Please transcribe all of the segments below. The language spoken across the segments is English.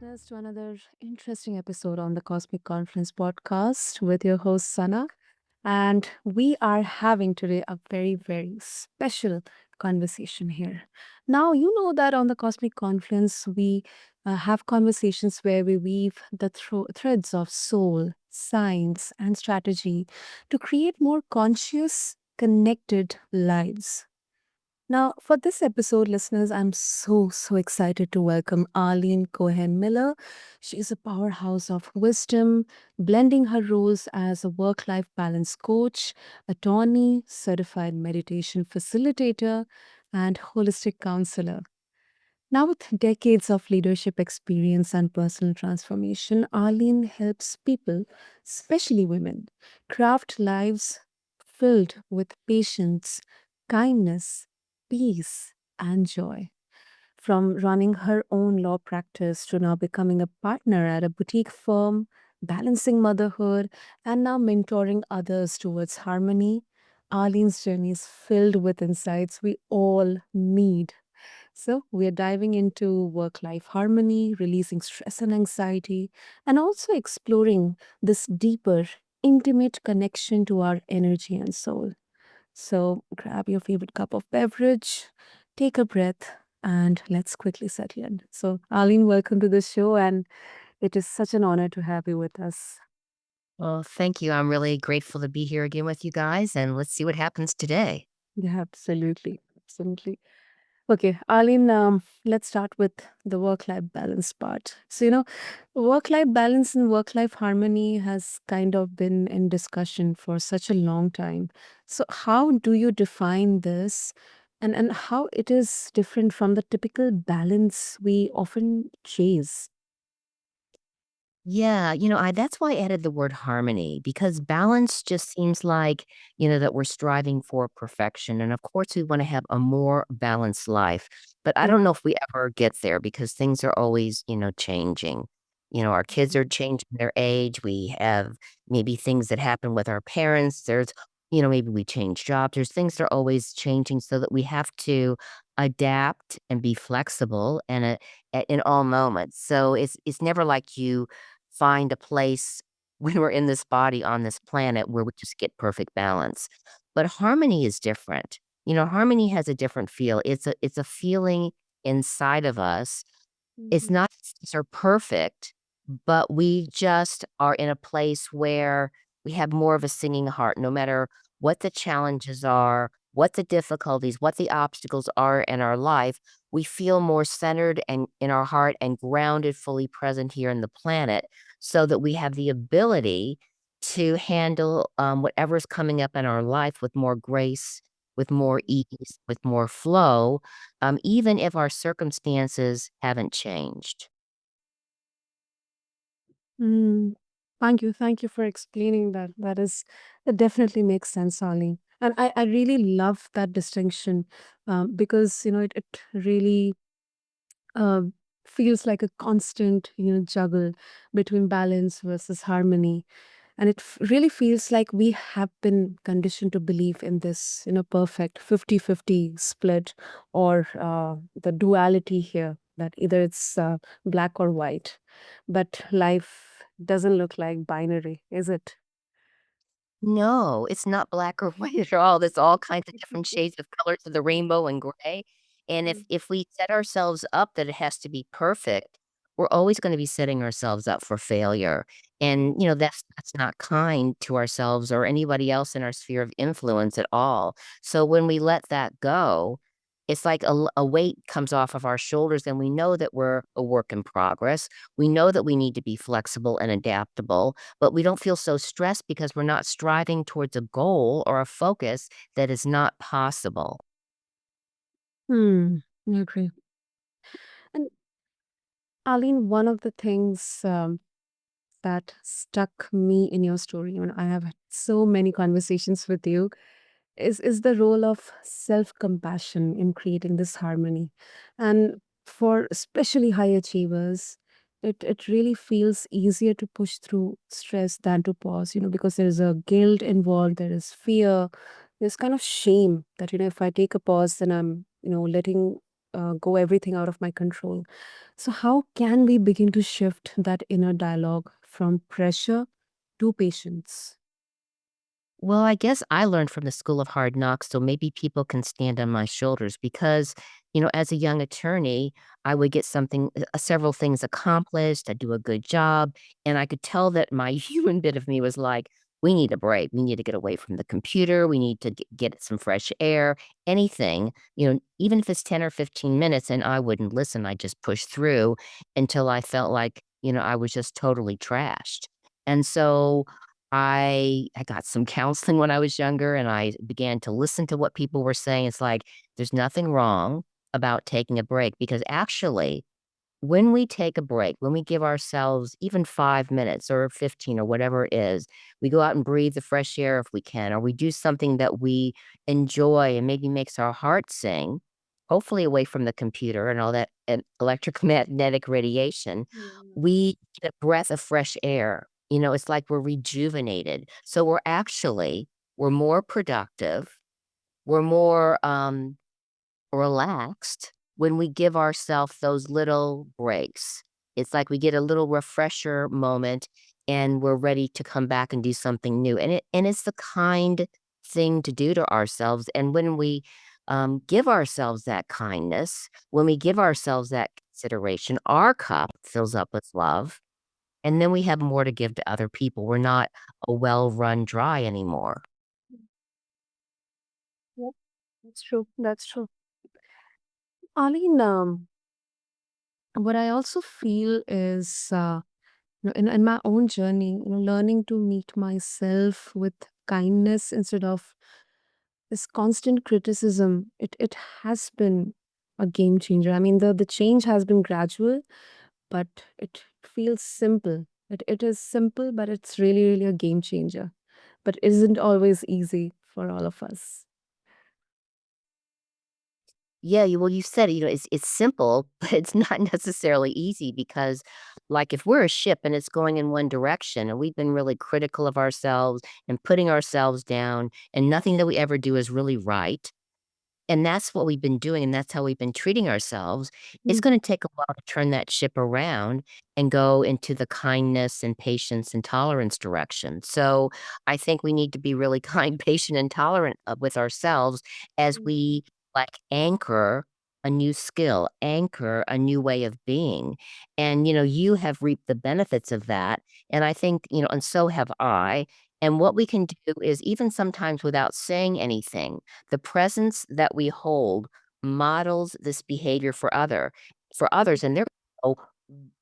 listeners, to another interesting episode on the Cosmic Confluence podcast with your host, Sana. And we are having today a very, very special conversation here. Now, you know that on the Cosmic Confluence, we have conversations where we weave the threads of soul, science, and strategy to create more conscious, connected lives. Now, for this episode, listeners, I'm so excited to welcome Arlene Cohen Miller. She is a powerhouse of wisdom, blending her roles as a work life balance coach, attorney, certified meditation facilitator, and holistic counselor. Now, with decades of leadership experience and personal transformation, Arlene helps people, especially women, craft lives filled with patience, kindness, peace, and joy. From running her own law practice to now becoming a partner at a boutique firm, balancing motherhood, and now mentoring others towards harmony, Arlene's journey is filled with insights we all need. So, we are diving into work life harmony, releasing stress and anxiety, and also exploring this deeper, intimate connection to our energy and soul. So, grab your favorite cup of beverage, take a breath, and let's quickly settle in. So, Arlene, welcome to the show, and it is such an honor to have you with us. Well, thank you. I'm really grateful to be here again with you guys, and let's see what happens today. Yeah, absolutely. Absolutely. Okay, Arlene, let's start with the work life balance part. So, work life balance and work life harmony has kind of been in discussion for such a long time. So, how do you define this and how it is different from the typical balance we often chase? Yeah, that's why I added the word harmony because balance just seems like, that we're striving for perfection. And of course, we want to have a more balanced life. But I Yeah. don't know if we ever get there because things are always, changing. Our kids are changing their age. We have maybe things that happen with our parents. Maybe we change jobs. There's things that are always changing so that we have to adapt and be flexible in all moments. So it's never like you find a place when we're in this body on this planet where we just get perfect balance. But harmony is different. Harmony has a different feel. It's a feeling inside of us. It's Mhm. not that things are perfect, but we just are in a place where we have more of a singing heart, no matter what the challenges are, what the difficulties, what the obstacles are in our life. We feel more centered and in our heart and grounded, fully present here in the planet, so that we have the ability to handle whatever's coming up in our life with more grace, with more ease, with more flow, even if our circumstances haven't changed. Mm. Thank you. Thank you for explaining that. That definitely makes sense, Arlene. And I really love that distinction because, it really uh, feels like a constant, juggle between balance versus harmony. And it really feels like we have been conditioned to believe in this, perfect 50-50 split or the duality here, that either it's black or white. But life doesn't look like binary, is it? No, it's not black or white at all. There's all kinds of different shades of colors of the rainbow and gray. And if Mm. if we set ourselves up that it has to be perfect, we're always going to be setting ourselves up for failure. And that's not kind to ourselves or anybody else in our sphere of influence at all. So when we let that go, it's like a weight comes off of our shoulders and we know that we're a work in progress. We know that we need to be flexible and adaptable, but we don't feel so stressed because we're not striving towards a goal or a focus that is not possible. Hmm. I agree. And Arlene, one of the things that stuck me in your story, I have had so many conversations with you, is the role of self-compassion in creating this harmony. And for especially high achievers, it really feels easier to push through stress than to pause, because there's a guilt involved, there is fear, there's kind of shame that, if I take a pause, then I'm, letting go everything out of my control. So, how can we begin to shift that inner dialogue from pressure to patience? Well, I guess I learned from the school of hard knocks, so maybe people can stand on my shoulders because, as a young attorney, I would get several things accomplished. I'd do a good job. And I could tell that my human bit of me was like, we need a break. We need to get away from the computer. We need to get some fresh air, anything, even if it's 10 or 15 minutes. And I wouldn't listen. I just push through until I felt like, I was just totally trashed. And so, I got some counseling when I was younger, and I began to listen to what people were saying. It's like, there's nothing wrong about taking a break because actually, when we take a break, when we give ourselves even 5 minutes or 15 or whatever it is, we go out and breathe the fresh air if we can, or we do something that we enjoy and maybe makes our heart sing, hopefully away from the computer and all that electromagnetic radiation, we get a breath of fresh air. It's like we're rejuvenated. So we're more productive. We're more relaxed when we give ourselves those little breaks. It's like we get a little refresher moment and we're ready to come back and do something new. And it's the kind thing to do to ourselves. And when we give ourselves that kindness, when we give ourselves that consideration, our cup fills up with love. And then we have more to give to other people. We're not a well run dry anymore. Yep, that's true. That's true. Arlene, what I also feel is, in my own journey, learning to meet myself with kindness instead of this constant criticism, it has been a game changer. I mean, the change has been gradual, but it feels simple. It is simple, but it's really, really a game changer. But is isn't always easy for all of us. Yeah, you said it, it's simple, but it's not necessarily easy because, like, if we're a ship and it's going in one direction and we've been really critical of ourselves and putting ourselves down, and nothing that we ever do is really right, and that's what we've been doing, and that's how we've been treating ourselves. It's Mm. gonna take a while to turn that ship around and go into the kindness and patience and tolerance direction. So, I think we need to be really kind, patient, and tolerant, with ourselves as Mm. we, like, anchor a new skill, anchor a new way of being, and, you have reaped the benefits of that, and I think, and so have I, and what we can do is even sometimes without saying anything, the presence that we hold models this behavior for others, and oh,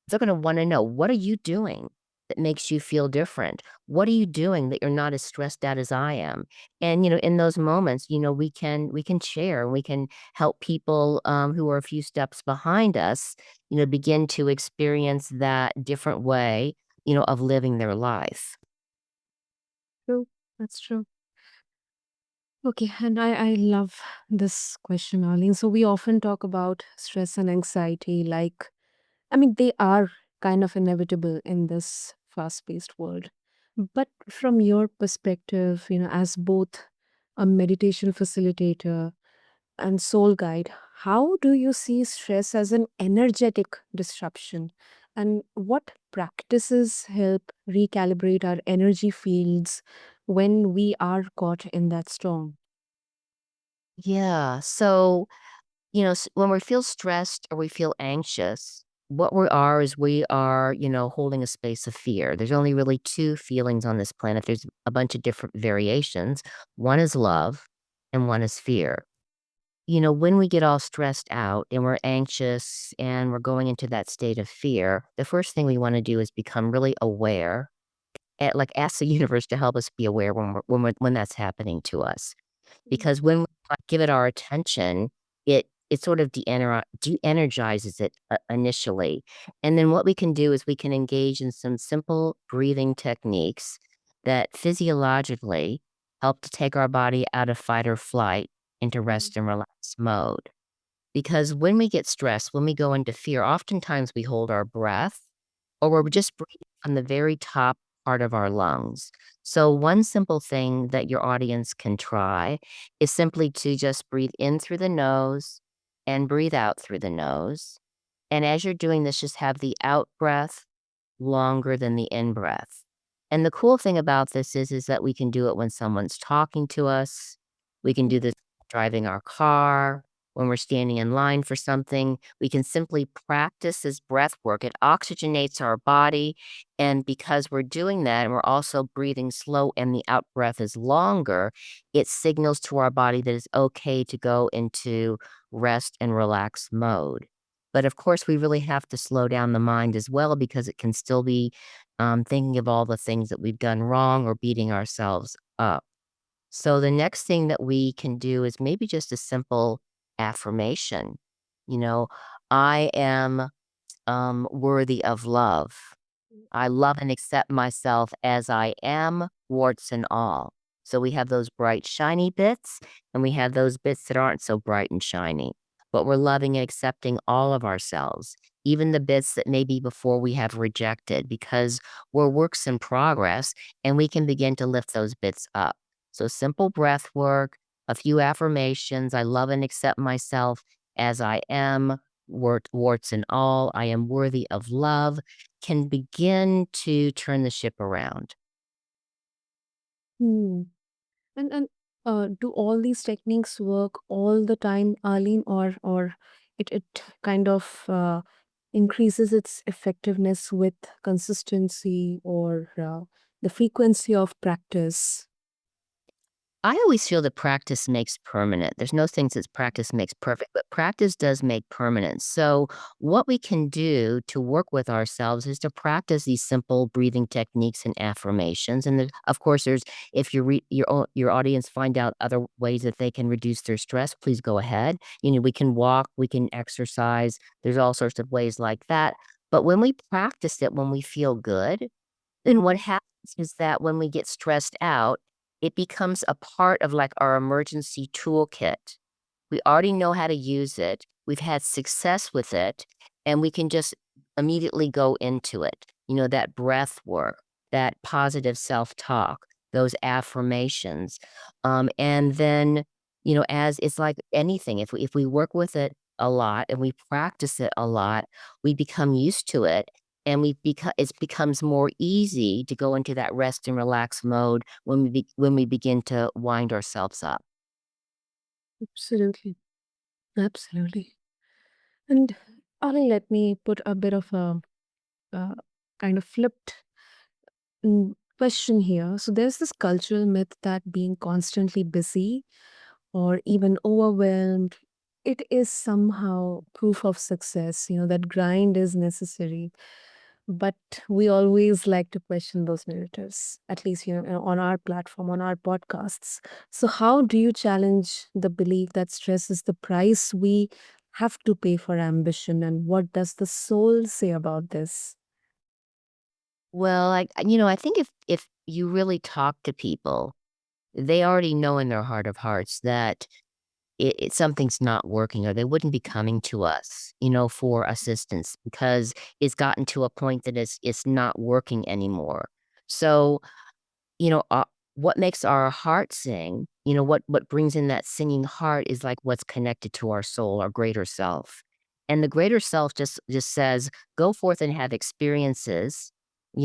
they're gonna wanna know, "What are you doing that makes you feel different? What are you doing that you're not as stressed out as I am?" And, in those moments, we can share, and we can help people, who are a few steps behind us, begin to experience that different way, of living their life. True. That's true. Okay, and I love this question, Arlene. So we often talk about stress and anxiety, like, I mean, they are kind of inevitable in this fast-paced world. But from your perspective, as both a meditation facilitator and soul guide, how do you see stress as an energetic disruption? And what practices help recalibrate our energy fields when we are caught in that storm? Yeah, so when we feel stressed or we feel anxious, what we are, holding a space of fear. There's only really two feelings on this planet. There's a bunch of different variations. One is love and one is fear. When we get all stressed out and we're anxious and we're going into that state of fear, the first thing we want to do is become really aware. Like ask the universe to help us be aware when that's happening to us. Because when we give it our attention, it sort of de-energizes it, initially, and then what we can do is we can engage in some simple breathing techniques that physiologically help to take our body out of fight or flight into rest and relax mode. Because when we get stressed, when we go into fear, oftentimes we hold our breath or we're just breathing from the very top part of our lungs. So, one simple thing that your audience can try is simply to just breathe in through the nose and breathe out through the nose. And as you're doing this, just have the out breath longer than the in breath. And the cool thing about this is that we can do it when someone's talking to us. We can Mhm. do this driving our car, when we're standing in line for something. We can simply practice this breath work. It oxygenates our body. And because we're doing that and we're also breathing slow and the out breath is longer, it signals to our body that it's okay to go into rest and relax mode. But of course, we really have to slow down the mind as well because it can still be thinking of all the things that we've done wrong or beating ourselves up. So the next thing that we can do is maybe just a simple affirmation. You know, I am worthy of love. I love and accept myself as I am, warts and all. So we have those bright, shiny bits, and we have those bits that aren't so bright and shiny. But we're loving and accepting all of ourselves, even the bits that maybe before we have rejected, because we're works in progress and we can begin to lift those bits up. So simple breath work, a few affirmations. I love and accept myself as I am, warts and all. I am worthy of love can begin to turn the ship around. Hmm. And do all these techniques work all the time, Arlene, or it kind of increases its effectiveness with consistency or the frequency of practice? I always feel that practice makes permanent. There's no things that practice makes perfect, but practice does make permanent. So, what we can do to work with ourselves is to practice these simple breathing techniques and affirmations. And of course, there's if your audience find out other ways that they can reduce their stress, please go ahead. We can walk, we can exercise. There's all sorts of ways like that. But when we practice it, when we feel good, then what happens is that when we get stressed out, it becomes a part of, like, our emergency toolkit. We already know how to use it, we've had success with it, and we can just immediately go into it. That breath work, that positive self-talk, those affirmations, and then, as it's like anything, if we work with it a lot and we practice it a lot, we become used to it, and it becomes more easy to go into that rest and relax mode when we begin to wind ourselves up. Absolutely. Absolutely. And Arlene, let me put a bit of a uh, kind of flipped question here. So there's this cultural myth that being constantly busy or even overwhelmed, it is somehow proof of success, that grind is necessary. But we always like to question those narratives, at least, on our platform, on our podcasts. So, how do you challenge the belief that stress is the price we have to pay for ambition? And what does the soul say about this? Well, I think if you really talk to people, they already know in their heart of hearts that something's not working, or they wouldn't be coming to us, for assistance because it's gotten to a point that it's not working anymore. So you know, uh, what makes our heart sing, what brings in that singing heart is like what's connected to our soul, our greater self. And the greater self just says, go forth and have experiences.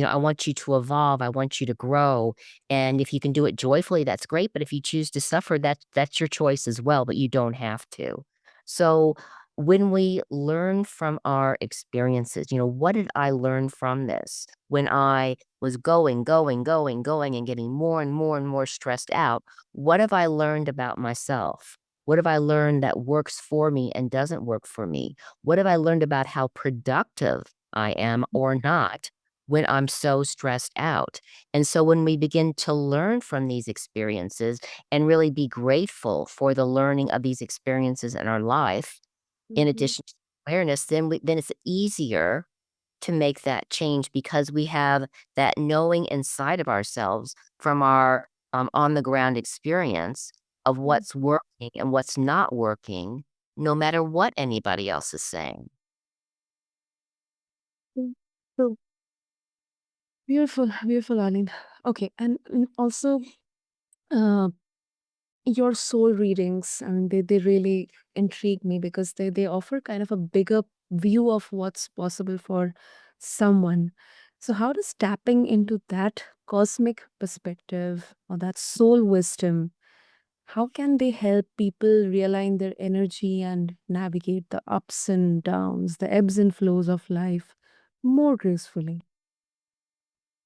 I want you to evolve. I want you to grow. And if you can do it joyfully, that's great. But if you choose to suffer, that's your choice as well, but you don't have to. So when we learn from our experiences, what did I learn from this? When I was going, and getting more and more and more stressed out, what have I learned about myself? What have I learned that works for me and doesn't work for me? What have I learned about how productive I am or not when I'm so stressed out? And so when we begin to learn from these experiences and really be grateful for the learning of these experiences in our life, in Mhm. addition to awareness, then it's easier to make that change because we have that knowing inside of ourselves from our, on the ground experience of what's working and what's not working, no matter what anybody else is saying. Mhm. So beautiful, beautiful, Arlene. Okay, and also, uh, your soul readings, I mean, they really intrigue me because they offer kind of a bigger view of what's possible for someone. So how does tapping into that cosmic perspective or that soul wisdom, how can they help people realign their energy and navigate the ups and downs, the ebbs and flows of life more gracefully?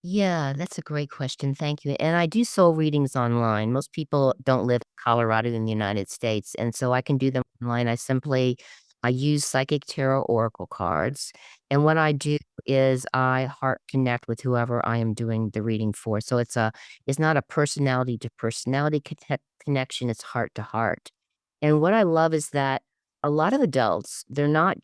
Yeah, that's a great question, thank you, and I do soul readings online. Most people don't live in Colorado in the United States, and so I can do them online. I use psychic tarot oracle cards, and what I do is I heart connect with whoever I am doing the reading for. So it's not a personality to personality connection, it's heart to heart. And what I love is that a lot of adults, they're not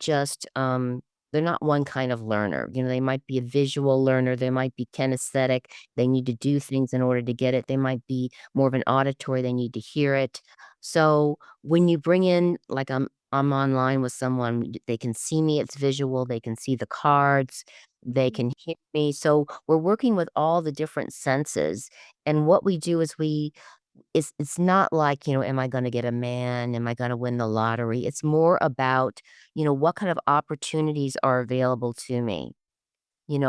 one kind of learner. You know, they might be a visual learner, they might be kinesthetic, they need to do things in order to get it. They might be more of an auditory, they need to hear it. So when you bring in, like I'm online with someone, they can see me, it's visual, they can see the cards, they can hear me. So we're working with all the different senses. And what we do is it's not like, am I gonna get a man? Am I gonna win the lottery? It's more about, what kind of opportunities are available to me?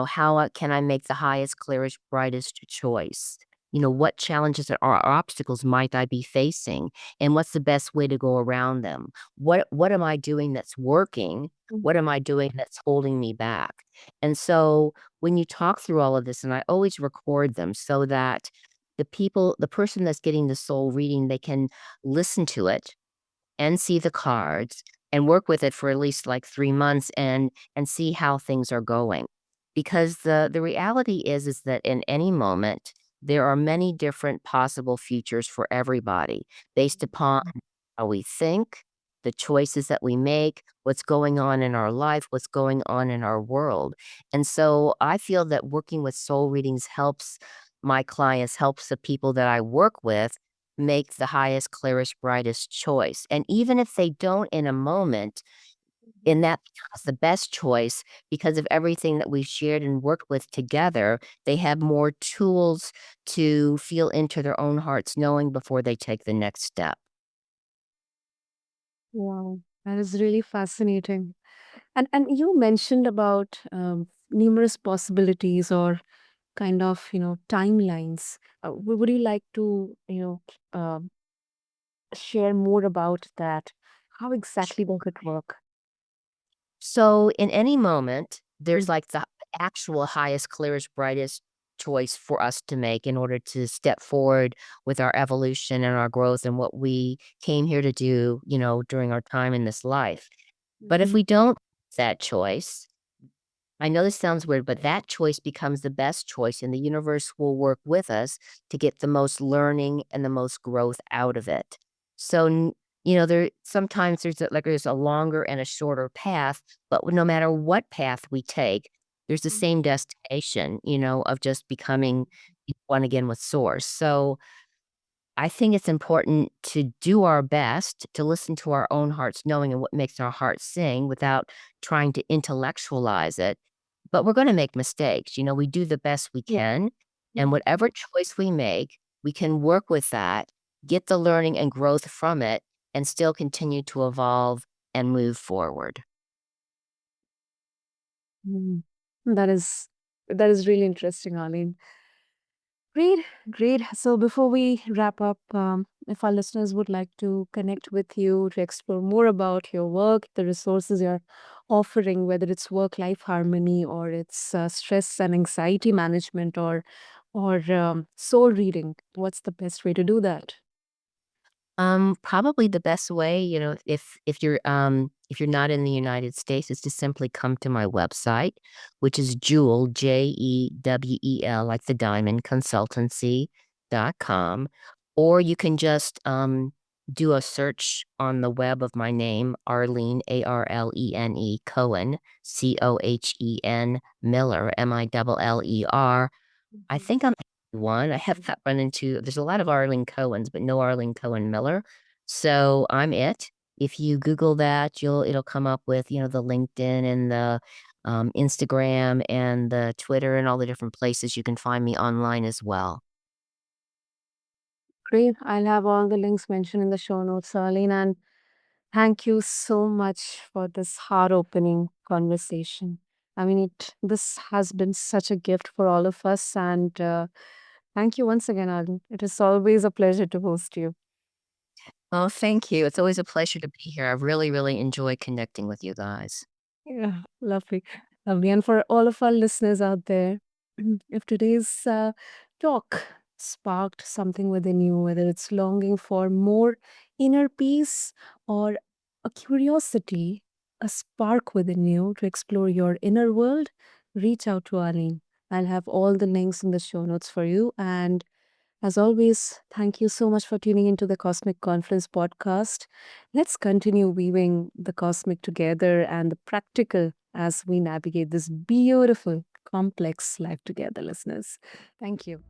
How can I make the highest, clearest, brightest choice? What challenges or obstacles might I be facing? And what's the best way to go around them? What am I doing that's working? What am I doing that's holding me back? And so when you talk through all of this, and I always record them so that the person that's getting the soul reading, they can listen to it and see the cards and work with it for at least like 3 months and see how things are going. Because the reality is that in any moment, there are many different possible futures for everybody based upon how we think, the choices that we make, what's going on in our life, what's going on in our world. And so I feel that working with soul readings helps my clients, helps the people that I work with make the highest, clearest, brightest choice. And even if they don't in a moment, and that becomes the best choice because of everything that we've shared and worked with together, they have more tools to feel into their own hearts knowing before they take the next step. Wow, that is really fascinating. And you mentioned about numerous possibilities or kind of timelines. Would you like to share more about that? How exactly does it work? So in any moment, there's like the actual highest, clearest, brightest choice for us to make in order to step forward with our evolution and our growth and what we came here to do, during our time in this life. But if Mhm. we don't make that choice, I know this sounds weird, but that choice becomes the best choice, and the universe will work with us to get the most learning and the most growth out of it. So, there sometimes there's a longer and a shorter path, but no matter what path we take, there's the same destination, of just becoming one again with source. So, I think it's important to do our best to listen to our own hearts knowing and what makes our hearts sing without trying to intellectualize it. But we're gonna make mistakes, we do the best we Yeah. can, and whatever choice we make, we can work with that, get the learning and growth from it, and still continue to evolve and move forward. Mm. That is really interesting, Arlene. Great, great. So before we wrap up, if our listeners would like to connect with you to explore more about your work, the resources you're offering, whether it's work-life harmony or it's stress and anxiety management or soul reading, what's the best way to do that? Probably the best way, if you're not in the United States, is to simply come to my website, which is Jewel, Jewel, like the diamond, consultancy.com. Or you can just do a search on the web of my name, Arlene, Arlene Cohen, Cohen Miller, Miller. I Mhm. think I'm one. I have not run into there's a lot of Arlene Cohens, but no Arlene Cohen Miller. So I'm it. If you Google that, it'll come up with, the LinkedIn and the Instagram and the Twitter and all the different places you can find me online as well. Great. I'll have all the links mentioned in the show notes, Arlene. And thank you so much for this heart opening conversation. I mean, this has been such a gift for all of us. And thank you once again, Arlene. It is always a pleasure to host you. Oh, thank you. It's always a pleasure to be here. I really, really enjoy connecting with you guys. Yeah, lovely. Lovely. And for all of our listeners out there, if today's talk sparked something within you, whether it's longing for more inner peace or a curiosity, a spark within you to explore your inner world, reach out to Arlene. I'll have all the links in the show notes for you. And as always, thank you so much for tuning into the Cosmic Conference podcast. Let's continue weaving the cosmic together and the practical as we navigate this beautiful, complex life together, listeners. Thank you.